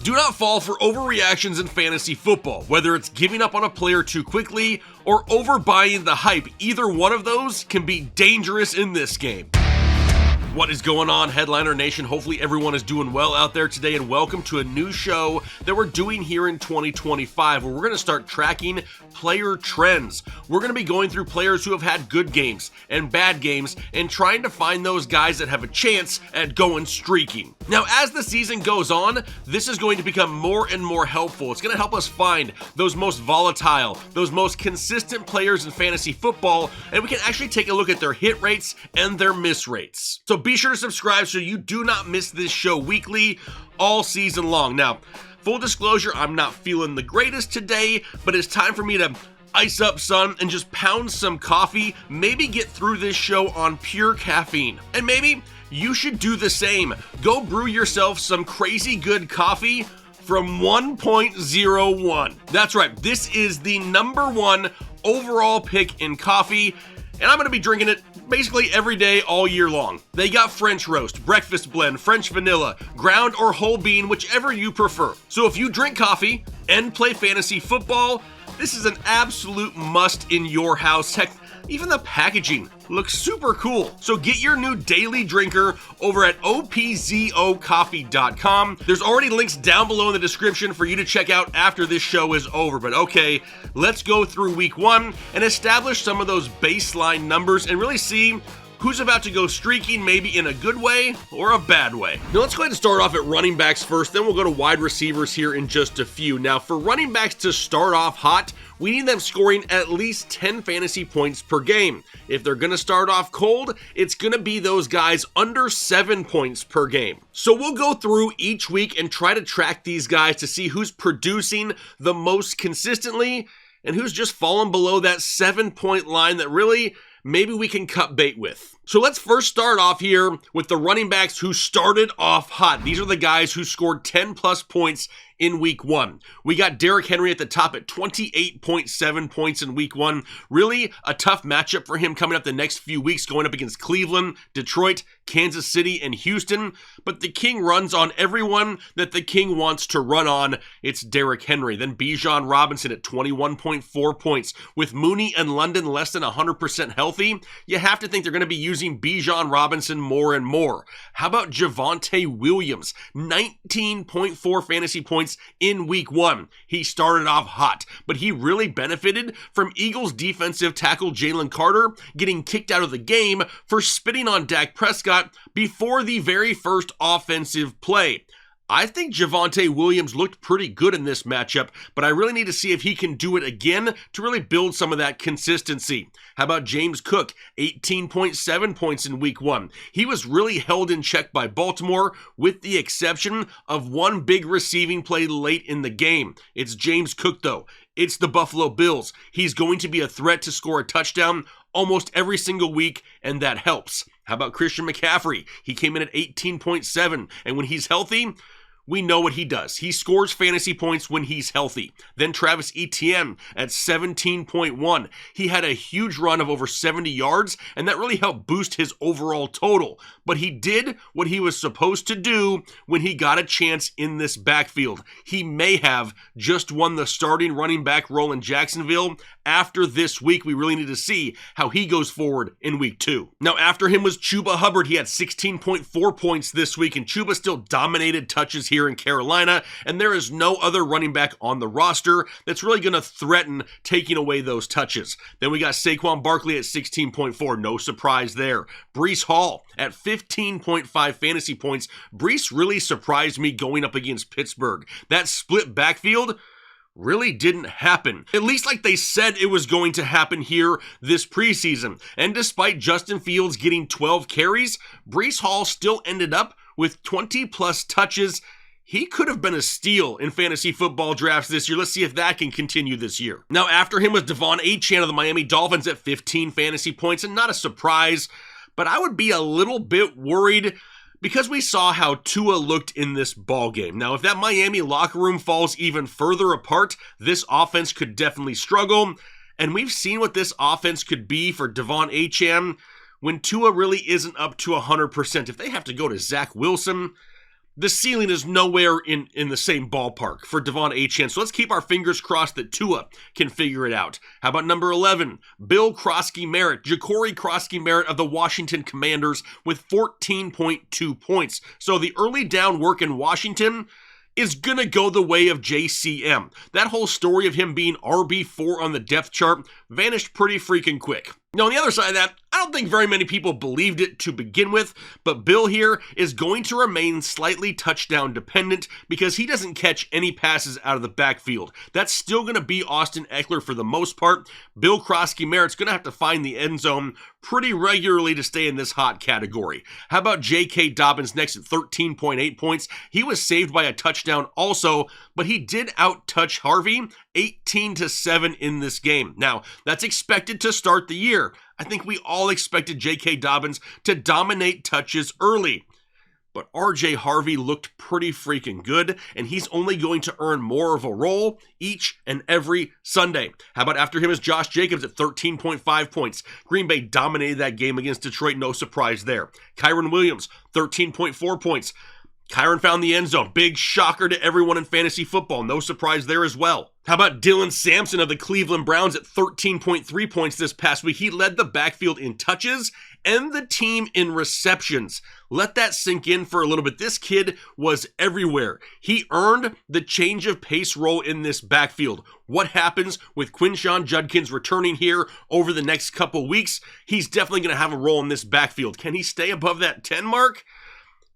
Do not fall for overreactions in fantasy football, whether it's giving up on a player too quickly or overbuying the hype. Either one of those can be dangerous in this game. What is going on, Headliner Nation? Hopefully everyone is doing well out there today, and welcome to a new show that we're doing here in 2025, where we're going to start tracking player trends. We're going to be going through players who have had good games and bad games and trying to find those guys that have a chance at going streaking. Now, as the season goes on, this is going to become more and more helpful. It's going to help us find those most volatile, those most consistent players in fantasy football, and we can actually take a look at their hit rates and their miss rates. So be sure to subscribe so you do not miss this show weekly all season long. Now, full disclosure, I'm not feeling the greatest today, but it's time for me to ice up, son, and just pound some coffee, maybe get through this show on pure caffeine. And maybe you should do the same. Go brew yourself some crazy good coffee from 1.01. That's right, this is the #1 overall pick in coffee, and I'm going to be drinking it basically every day all year long. They got French roast, breakfast blend, French vanilla, ground or whole bean, whichever you prefer. So if you drink coffee and play fantasy football, this is an absolute must in your house. Heck, even the packaging looks super cool. So get your new daily drinker over at opzocoffee.com. There's already links down below in the description for you to check out after this show is over. But okay, let's go through week 1 and establish some of those baseline numbers and really see who's about to go streaking, maybe in a good way or a bad way. Now let's go ahead and start off at running backs first, then we'll go to wide receivers here in just a few. Now for running backs to start off hot, we need them scoring at least 10 fantasy points per game. If they're going to start off cold, it's going to be those guys under 7 points per game. So we'll go through each week and try to track these guys to see who's producing the most consistently and who's just fallen below that 7-point line that really maybe we can cut bait with. So let's first start off here with the running backs who started off hot. These are the guys who scored 10 plus points in week 1. We got Derrick Henry at the top at 28.7 points in week 1. Really a tough matchup for him coming up the next few weeks, going up against Cleveland, Detroit, Kansas City, and Houston. But the king runs on everyone that the king wants to run on. It's Derrick Henry. Then Bijan Robinson at 21.4 points. With Mooney and London less than 100% healthy, you have to think they're going to be using Bijan Robinson more and more. How about Javonte Williams? 19.4 fantasy points in week 1. He started off hot, but he really benefited from Eagles defensive tackle Jalen Carter getting kicked out of the game for spitting on Dak Prescott before the very first offensive play. I think Javonte Williams looked pretty good in this matchup, but I really need to see if he can do it again to really build some of that consistency. How about James Cook? 18.7 points in week 1. He was really held in check by Baltimore, with the exception of one big receiving play late in the game. It's James Cook, though. It's the Buffalo Bills. He's going to be a threat to score a touchdown almost every single week, and that helps. How about Christian McCaffrey? He came in at 18.7, and when he's healthy, we know what he does. He scores fantasy points when he's healthy. Then Travis Etienne at 17.1. He had a huge run of over 70 yards, and that really helped boost his overall total. But he did what he was supposed to do when he got a chance in this backfield. He may have just won the starting running back role in Jacksonville. After this week, we really need to see how he goes forward in week 2. Now, after him was Chuba Hubbard. He had 16.4 points this week, and Chuba still dominated touches here in Carolina, and there is no other running back on the roster that's really going to threaten taking away those touches. Then we got Saquon Barkley at 16.4. No surprise there. Breece Hall at 15.5 fantasy points. Breece really surprised me going up against Pittsburgh. That split backfield really didn't happen, at least like they said it was going to happen here this preseason. And despite Justin Fields getting 12 carries, Breece Hall still ended up with 20 plus touches. He could have been a steal in fantasy football drafts this year. Let's see if that can continue this year. Now, after him was Devon Achane of the Miami Dolphins at 15 fantasy points, and not a surprise, but I would be a little bit worried because we saw how Tua looked in this ball game. Now, if that Miami locker room falls even further apart, this offense could definitely struggle, and we've seen what this offense could be for Devon Achane when Tua really isn't up to 100%. If they have to go to Zach Wilson, the ceiling is nowhere in the same ballpark for Devon Achane, so let's keep our fingers crossed that Tua can figure it out. How about number 11, Bill Krosky-Merritt, Ja'Cory Krosky-Merritt of the Washington Commanders with 14.2 points. So the early down work in Washington is gonna go the way of JCM. That whole story of him being RB4 on the depth chart vanished pretty freaking quick. Now, on the other side of that, I don't think very many people believed it to begin with, but Bill here is going to remain slightly touchdown dependent because he doesn't catch any passes out of the backfield. That's still going to be Austin Eckler for the most part. Bill Krosky-Merritt's going to have to find the end zone pretty regularly to stay in this hot category. How about J.K. Dobbins next at 13.8 points? He was saved by a touchdown also, but he did out-touch Harvey 18-7 in this game. Now, that's expected to start the year. I think we all expected J.K. Dobbins to dominate touches early. But R.J. Harvey looked pretty freaking good, and he's only going to earn more of a role each and every Sunday. How about after him is Josh Jacobs at 13.5 points. Green Bay dominated that game against Detroit, no surprise there. Kyren Williams, 13.4 points. Kyren found the end zone. Big shocker to everyone in fantasy football. No surprise there as well. How about Dylan Sampson of the Cleveland Browns at 13.3 points this past week? He led the backfield in touches and the team in receptions. Let that sink in for a little bit. This kid was everywhere. He earned the change of pace role in this backfield. What happens with Quinshon Judkins returning here over the next couple weeks? He's definitely going to have a role in this backfield. Can he stay above that 10 mark?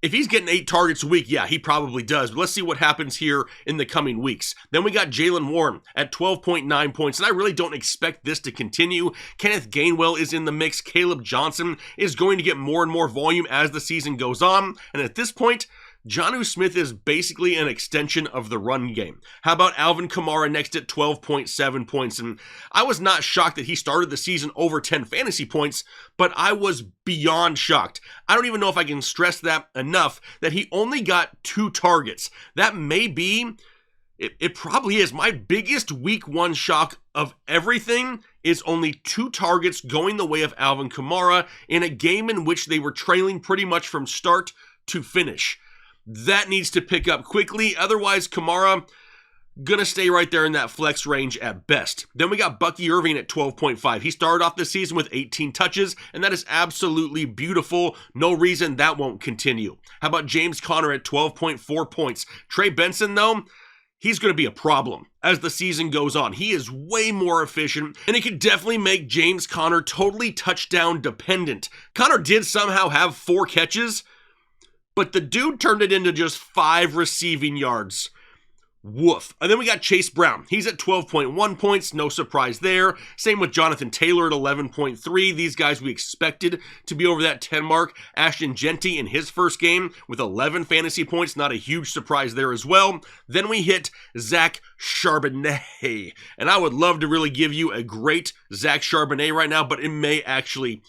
If he's getting 8 targets a week, yeah, he probably does. But let's see what happens here in the coming weeks. Then we got Jaylen Warren at 12.9 points, and I really don't expect this to continue. Kenneth Gainwell is in the mix. Caleb Johnson is going to get more and more volume as the season goes on. And at this point, Jonnu Smith is basically an extension of the run game. How about Alvin Kamara next at 12.7 points? And I was not shocked that he started the season over 10 fantasy points, but I was beyond shocked. I don't even know if I can stress that enough, that he only got 2 targets. That may be, it probably is, my biggest week 1 shock of everything is only 2 targets going the way of Alvin Kamara in a game in which they were trailing pretty much from start to finish. That needs to pick up quickly. Otherwise, Kamara gonna stay right there in that flex range at best. Then we got Bucky Irving at 12.5. He started off the season with 18 touches, and that is absolutely beautiful. No reason that won't continue. How about James Conner at 12.4 points? Trey Benson, though, he's going to be a problem as the season goes on. He is way more efficient, and it could definitely make James Conner totally touchdown dependent. Conner did somehow have 4 catches, but the dude turned it into just 5 receiving yards. Woof. And then we got Chase Brown. He's at 12.1 points. No surprise there. Same with Jonathan Taylor at 11.3. These guys we expected to be over that 10 mark. Ashton Genty in his first game with 11 fantasy points. Not a huge surprise there as well. Then we hit Zach Charbonnet. And I would love to really give you a great Zach Charbonnet right now, but it may actually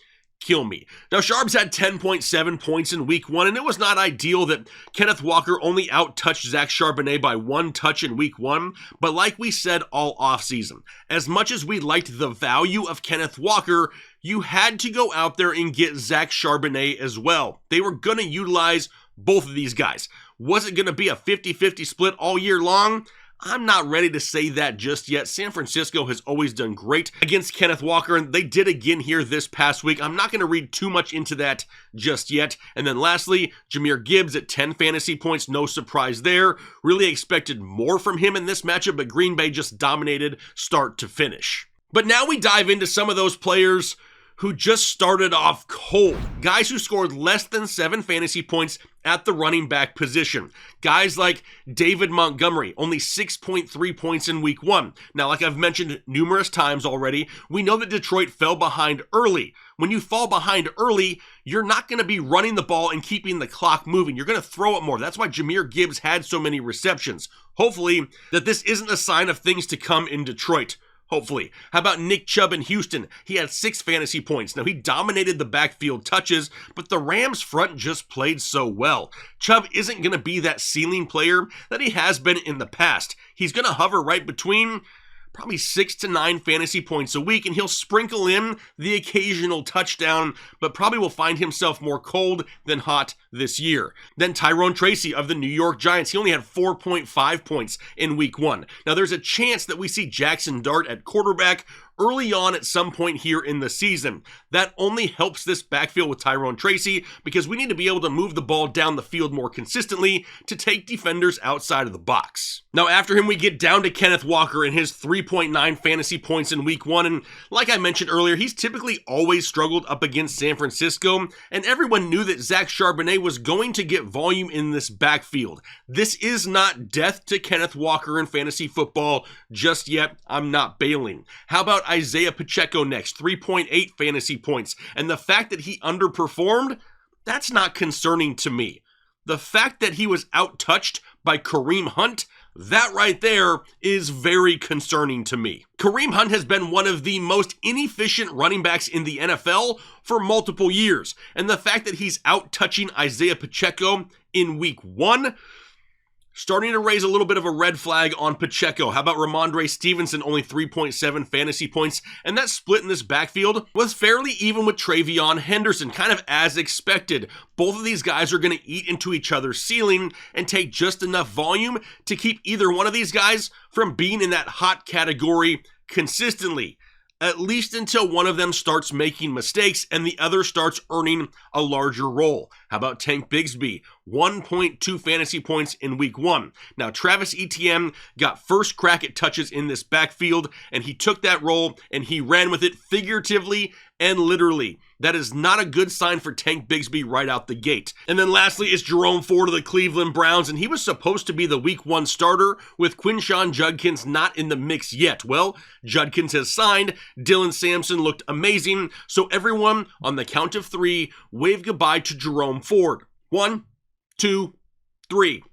kill me. Now, Sharps had 10.7 points in week 1, and it was not ideal that Kenneth Walker only out-touched Zach Charbonnet by 1 touch in week 1, but like we said all offseason, as much as we liked the value of Kenneth Walker, you had to go out there and get Zach Charbonnet as well. They were going to utilize both of these guys. Was it going to be a 50-50 split all year long? I'm not ready to say that just yet. San Francisco has always done great against Kenneth Walker, and they did again here this past week. I'm not going to read too much into that just yet. And then lastly, Jahmyr Gibbs at 10 fantasy points. No surprise there. Really expected more from him in this matchup, but Green Bay just dominated start to finish. But now we dive into some of those players who just started off cold. Guys who scored less than 7 fantasy points at the running back position. Guys like David Montgomery, only 6.3 points in week 1. Now, like I've mentioned numerous times already, we know that Detroit fell behind early. When you fall behind early, you're not going to be running the ball and keeping the clock moving. You're going to throw it more. That's why Jahmyr Gibbs had so many receptions. Hopefully, that this isn't a sign of things to come in Detroit. Hopefully. How about Nick Chubb in Houston? He had 6 fantasy points. Now, he dominated the backfield touches, but the Rams front just played so well. Chubb isn't going to be that ceiling player that he has been in the past. He's going to hover right between probably 6 to 9 fantasy points a week, and he'll sprinkle in the occasional touchdown, but probably will find himself more cold than hot this year. Then Tyrone Tracy of the New York Giants, he only had 4.5 points in week 1. Now there's a chance that we see Jackson Dart at quarterback early on at some point here in the season. That only helps this backfield with Tyrone Tracy because we need to be able to move the ball down the field more consistently to take defenders outside of the box. Now after him we get down to Kenneth Walker and his 3.9 fantasy points in week 1, and like I mentioned earlier, he's typically always struggled up against San Francisco, and everyone knew that Zach Charbonnet was going to get volume in this backfield. This is not death to Kenneth Walker in fantasy football just yet. I'm not bailing. How about Isaiah Pacheco next? 3.8 fantasy points. And the fact that he underperformed, that's not concerning to me. The fact that he was out-touched by Kareem Hunt, that right there is very concerning to me. Kareem Hunt has been one of the most inefficient running backs in the NFL for multiple years. And the fact that he's out-touching Isaiah Pacheco in week 1, starting to raise a little bit of a red flag on Pacheco. How about Ramondre Stevenson, only 3.7 fantasy points, and that split in this backfield was fairly even with Travion Henderson, kind of as expected. Both of these guys are going to eat into each other's ceiling and take just enough volume to keep either one of these guys from being in that hot category consistently, at least until one of them starts making mistakes and the other starts earning a larger role. How about Tank Bigsby? 1.2 fantasy points in week 1. Now, Travis Etienne got first crack at touches in this backfield, and he took that role and he ran with it figuratively and literally. That is not a good sign for Tank Bigsby right out the gate. And then lastly is Jerome Ford of the Cleveland Browns, and he was supposed to be the week 1 starter with Quinshon Judkins not in the mix yet. Well, Judkins has signed. Dylan Sampson looked amazing. So everyone, on the count of 3, wave goodbye to Jerome Ford. 1, 2, 3.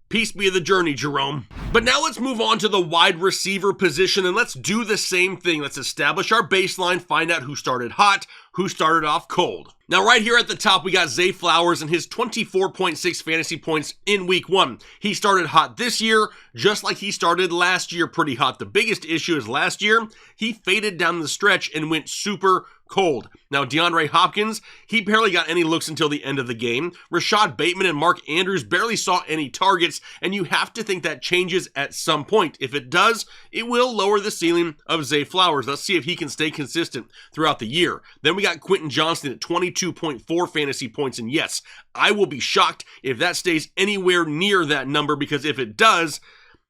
Peace be the journey, Jerome. But now let's move on to the wide receiver position, and let's do the same thing. Let's establish our baseline, find out who started hot, who started off cold. Now right here at the top, we got Zay Flowers and his 24.6 fantasy points in week 1. He started hot this year, just like he started last year pretty hot. The biggest issue is last year, he faded down the stretch and went super cold. Now, DeAndre Hopkins, he barely got any looks until the end of the game. Rashad Bateman and Mark Andrews barely saw any targets, and you have to think that changes at some point. If it does, it will lower the ceiling of Zay Flowers. Let's see if he can stay consistent throughout the year. Then we got Quentin Johnston at 22.4 fantasy points, and yes, I will be shocked if that stays anywhere near that number, because if it does,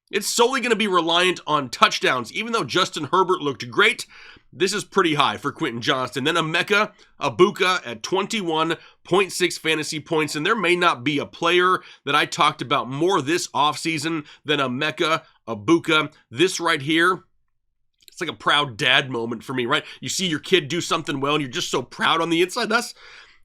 it's solely going to be reliant on touchdowns. Even though Justin Herbert looked great, this is pretty high for Quentin Johnston. Then Emeka Egbuka at 21.6 fantasy points, and there may not be a player that I talked about more this offseason than Emeka Egbuka. This right here, it's like a proud dad moment for me, right? You see your kid do something well, and you're just so proud on the inside.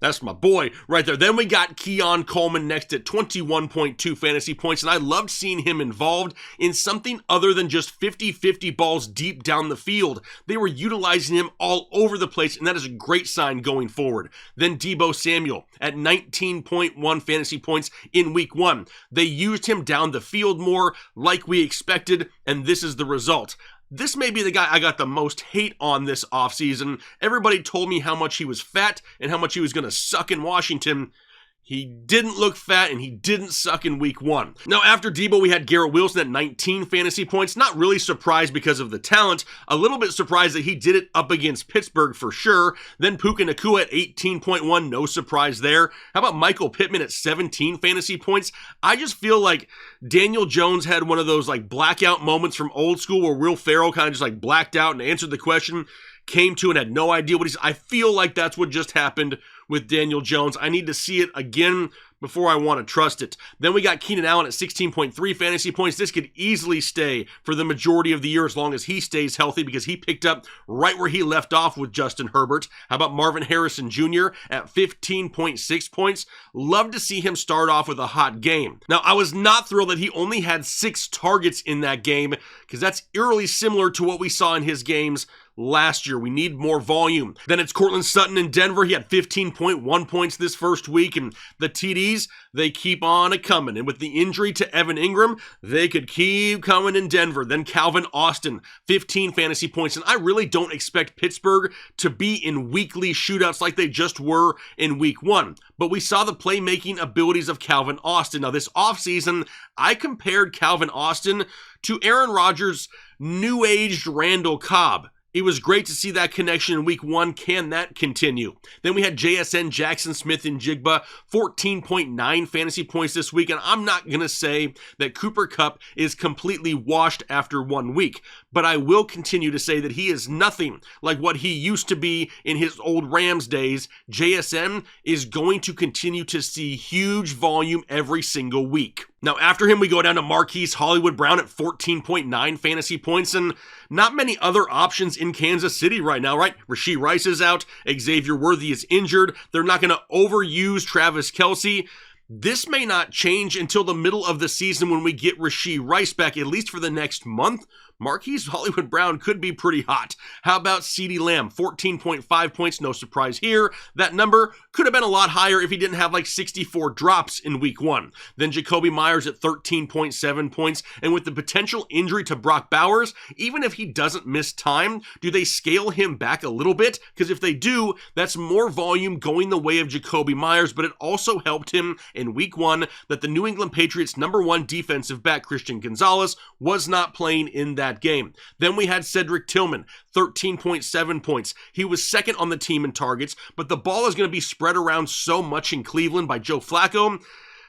That's my boy right there. Then we got Keon Coleman next at 21.2 fantasy points, and I loved seeing him involved in something other than just 50-50 balls deep down the field. They were utilizing him all over the place, and that is a great sign going forward. Then Deebo Samuel at 19.1 fantasy points in week 1. They used him down the field more like we expected, and this is the result. This may be the guy I got the most hate on this offseason. Everybody told me how much he was fat and how much he was going to suck in Washington. He didn't look fat and he didn't suck in week 1. Now, after Deebo, we had Garrett Wilson at 19 fantasy points. Not really surprised because of the talent. A little bit surprised that he did it up against Pittsburgh for sure. Then Puka Nacua at 18.1. No surprise there. How about Michael Pittman at 17 fantasy points? I just feel like Daniel Jones had one of those like blackout moments from old school where Will Ferrell kind of just like blacked out and answered the question, came to and had no idea what he's. I feel like that's what just happened with Daniel Jones. I need to see it again before I want to trust it. Then we got Keenan Allen at 16.3 fantasy points. This could easily stay for the majority of the year as long as he stays healthy, because he picked up right where he left off with Justin Herbert. How about Marvin Harrison Jr. at 15.6 points? Love to see him start off with a hot game. Now, I was not thrilled that he only had 6 targets in that game, because that's eerily similar to what we saw in his games last year. We need more volume. Then it's Courtland Sutton in Denver. He had 15.1 points this first week, and the TDs, they keep on a-coming. And with the injury to Evan Ingram, they could keep coming in Denver. Then Calvin Austin, 15 fantasy points, and I really don't expect Pittsburgh to be in weekly shootouts like they just were in week 1. But we saw the playmaking abilities of Calvin Austin. Now this offseason, I compared Calvin Austin to Aaron Rodgers' new-aged Randall Cobb. It was great to see that connection in week 1. Can that continue? Then we had JSN, Jackson Smith, and Jigba, 14.9 fantasy points this week. And I'm not going to say that Cooper Kupp is completely washed after 1 week, but I will continue to say that he is nothing like what he used to be in his old Rams days. JSN is going to continue to see huge volume every single week. Now, after him, we go down to Marquise Hollywood Brown at 14.9 fantasy points, and not many other options in Kansas City right now, right? Rashee Rice is out. Xavier Worthy is injured. They're not going to overuse Travis Kelce. This may not change until the middle of the season when we get Rashee Rice back, at least for the next month. Marquise Hollywood Brown could be pretty hot. How about CeeDee Lamb? 14.5 points, no surprise here. That number could have been a lot higher if he didn't have like 64 drops in week 1. Then Jacoby Myers at 13.7 points, and with the potential injury to Brock Bowers, even if he doesn't miss time, do they scale him back a little bit? Because if they do, that's more volume going the way of Jacoby Myers, but it also helped him in week 1 that the New England Patriots' #1 defensive back, Christian Gonzalez, was not playing in that game. Then we had Cedric Tillman, 13.7 points. He was second on the team in targets, but the ball is going to be spread around so much in Cleveland by Joe Flacco.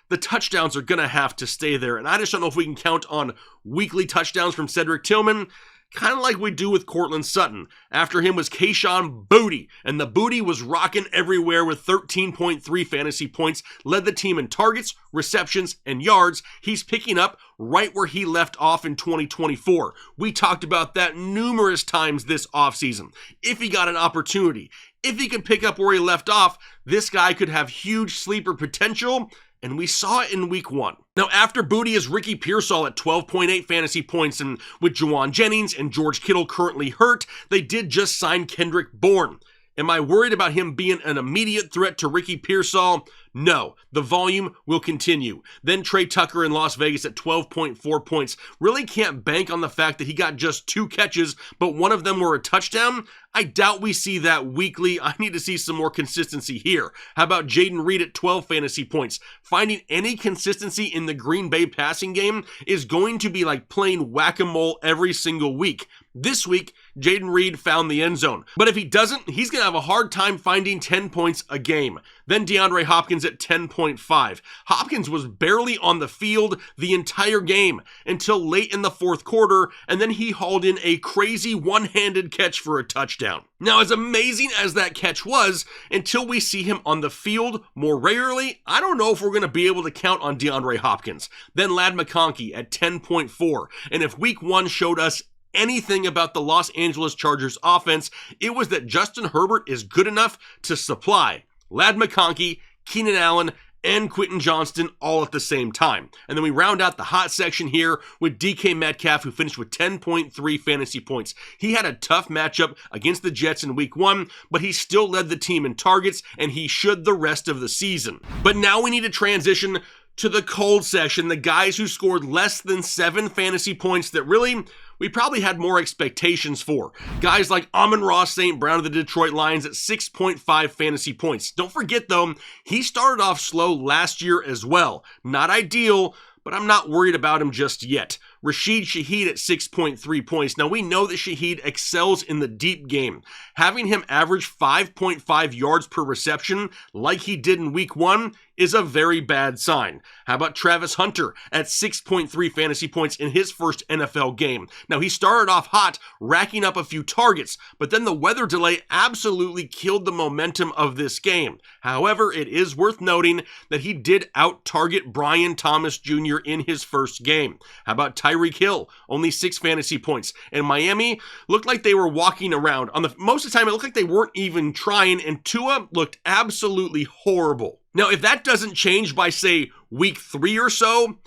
The touchdowns are going to have to stay there, and I just don't know if we can count on weekly touchdowns from Cedric Tillman, kind of like we do with Courtland Sutton. After him was Kayshon Boutte, and the Boutte was rocking everywhere with 13.3 fantasy points, led the team in targets, receptions, and yards. He's picking up right where he left off in 2024. We talked about that numerous times this offseason. If he got an opportunity, if he could pick up where he left off, this guy could have huge sleeper potential, and we saw it in week 1. Now, after Boutte is Ricky Pearsall at 12.8 fantasy points, and with Juwan Jennings and George Kittle currently hurt, they did just sign Kendrick Bourne. Am I worried about him being an immediate threat to Ricky Pearsall? No, the volume will continue. Then Trey Tucker in Las Vegas at 12.4 points. Really can't bank on the fact that he got just 2 catches, but one of them were a touchdown. I doubt we see that weekly. I need to see some more consistency here. How about Jaden Reed at 12 fantasy points? Finding any consistency in the Green Bay passing game is going to be like playing whack-a-mole every single week. This week, Jaden Reed found the end zone. But if he doesn't, he's going to have a hard time finding 10 points a game. Then DeAndre Hopkins at 10.5. Hopkins was barely on the field the entire game until late in the fourth quarter, and then he hauled in a crazy one-handed catch for a touchdown. Now, as amazing as that catch was, until we see him on the field more regularly, I don't know if we're going to be able to count on DeAndre Hopkins. Then Ladd McConkey at 10.4. And if week 1 showed us anything about the Los Angeles Chargers offense, it was that Justin Herbert is good enough to supply Ladd McConkey, Keenan Allen, and Quentin Johnston all at the same time. And then we round out the hot section here with DK Metcalf, who finished with 10.3 fantasy points. He had a tough matchup against the Jets in week 1, but he still led the team in targets, and he should the rest of the season. But now we need to transition to the cold section, the guys who scored less than 7 fantasy points that really we probably had more expectations for. Guys like Amon-Ra St. Brown of the Detroit Lions at 6.5 fantasy points. Don't forget though, he started off slow last year as well. Not ideal, but I'm not worried about him just yet. Rashid Shaheed at 6.3 points. Now, we know that Shaheed excels in the deep game. Having him average 5.5 yards per reception like he did in week 1 is a very bad sign. How about Travis Hunter at 6.3 fantasy points in his first NFL game? Now, he started off hot, racking up a few targets, but then the weather delay absolutely killed the momentum of this game. However, it is worth noting that he did out-target Brian Thomas Jr. in his first game. How about Tyreek Hill? Only 6 fantasy points. And Miami looked like they were walking around. Most of the time, it looked like they weren't even trying, and Tua looked absolutely horrible. Now, if that doesn't change by, say, week 3 or so,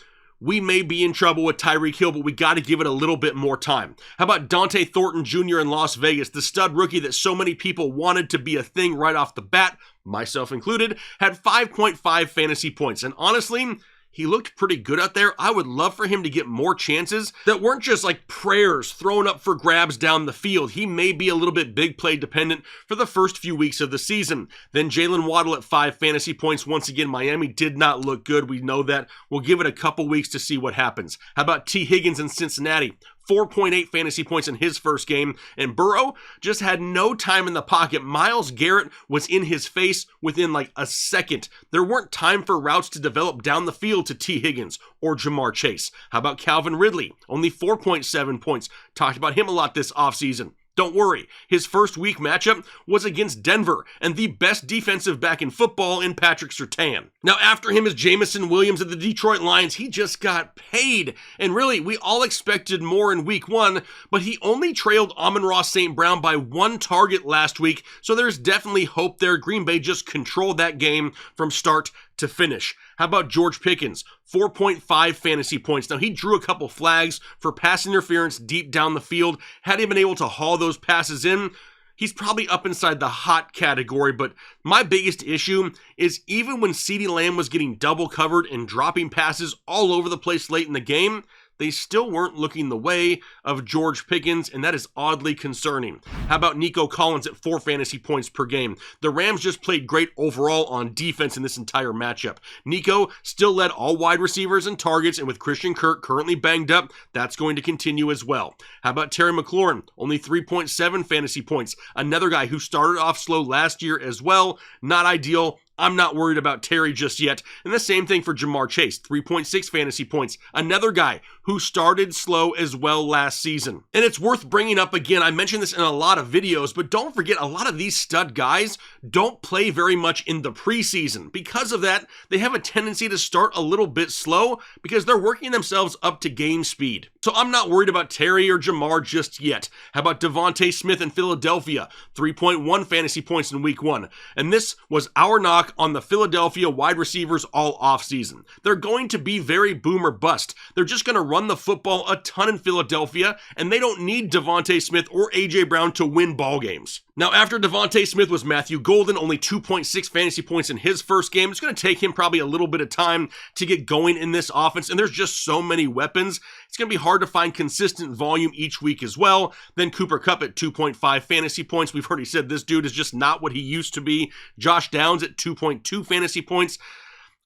we may be in trouble with Tyreek Hill, but we got to give it a little bit more time. How about Dante Thornton Jr. in Las Vegas, the stud rookie that so many people wanted to be a thing right off the bat, myself included, had 5.5 fantasy points. And honestly, he looked pretty good out there. I would love for him to get more chances that weren't just like prayers thrown up for grabs down the field. He may be a little bit big play dependent for the first few weeks of the season. Then Jalen Waddle at 5 fantasy points. Once again, Miami did not look good. We know that. We'll give it a couple weeks to see what happens. How about T. Higgins in Cincinnati? 4.8 fantasy points in his first game, and Burrow just had no time in the pocket. Myles Garrett was in his face within like a second. There weren't time for routes to develop down the field to T. Higgins or Jamar Chase. How about Calvin Ridley? Only 4.7 points. Talked about him a lot this offseason. Don't worry, his first week matchup was against Denver and the best defensive back in football in Patrick Surtain. Now after him is Jamison Williams of the Detroit Lions. He just got paid, and really we all expected more in week 1, but he only trailed Amon-Ra St. Brown by 1 target last week, so there's definitely hope there. Green Bay just controlled that game from start to finish. How about George Pickens? 4.5 fantasy points. Now, he drew a couple flags for pass interference deep down the field. Had he been able to haul those passes in, he's probably up inside the hot category, but my biggest issue is even when CeeDee Lamb was getting double covered and dropping passes all over the place late in the game, they still weren't looking the way of George Pickens, and that is oddly concerning. How about Nico Collins at 4 fantasy points per game? The Rams just played great overall on defense in this entire matchup. Nico still led all wide receivers in targets, and with Christian Kirk currently banged up, that's going to continue as well. How about Terry McLaurin? Only 3.7 fantasy points. Another guy who started off slow last year as well. Not ideal. I'm not worried about Terry just yet. And the same thing for Jamar Chase, 3.6 fantasy points. Another guy who started slow as well last season. And it's worth bringing up again, I mentioned this in a lot of videos, but don't forget a lot of these stud guys don't play very much in the preseason. Because of that, they have a tendency to start a little bit slow because they're working themselves up to game speed. So I'm not worried about Terry or Jamar just yet. How about Devontae Smith in Philadelphia? 3.1 fantasy points in week 1. And this was our knock on the Philadelphia wide receivers all offseason. They're going to be very boom or bust. They're just going to run the football a ton in Philadelphia, and they don't need Devontae Smith or A.J. Brown to win ball games. Now, after Devontae Smith was Matthew Golden, only 2.6 fantasy points in his first game. It's going to take him probably a little bit of time to get going in this offense, and there's just so many weapons. It's going to be hard to find consistent volume each week as well. Then Cooper Kupp at 2.5 fantasy points. We've already said this dude is just not what he used to be. Josh Downs at 2.2 fantasy points.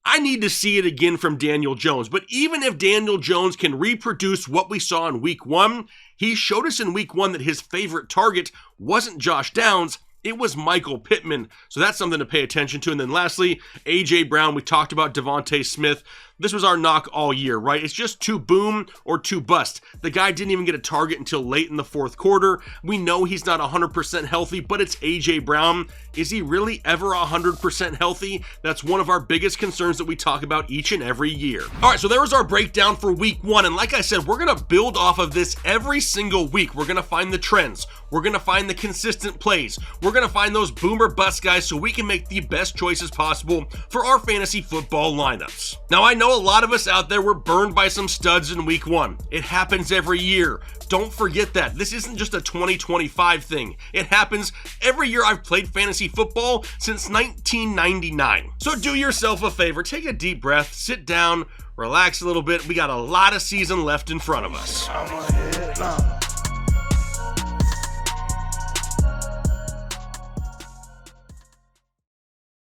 I need to see it again from Daniel Jones, but even if Daniel Jones can reproduce what we saw in week 1, he showed us in week 1 that his favorite target wasn't Josh Downs, it was Michael Pittman. So that's something to pay attention to. And then lastly, A.J. Brown. We talked about Devontae Smith. This was our knock all year, right? It's just too boom or too bust. The guy didn't even get a target until late in the fourth quarter. We know he's not 100% healthy, but it's A.J. Brown. Is he really ever 100% healthy? That's one of our biggest concerns that we talk about each and every year. All right, so there was our breakdown for week 1. And like I said, we're going to build off of this every single week. We're going to find the trends. We're going to find the consistent plays. We're going to find those boomer bust guys so we can make the best choices possible for our fantasy football lineups. Now, I know a lot of us out there were burned by some studs in week 1. It happens every year. Don't forget that. This isn't just a 2025 thing. It happens every year I've played fantasy football since 1999. So do yourself a favor, take a deep breath, sit down, relax a little bit. We got a lot of season left in front of us.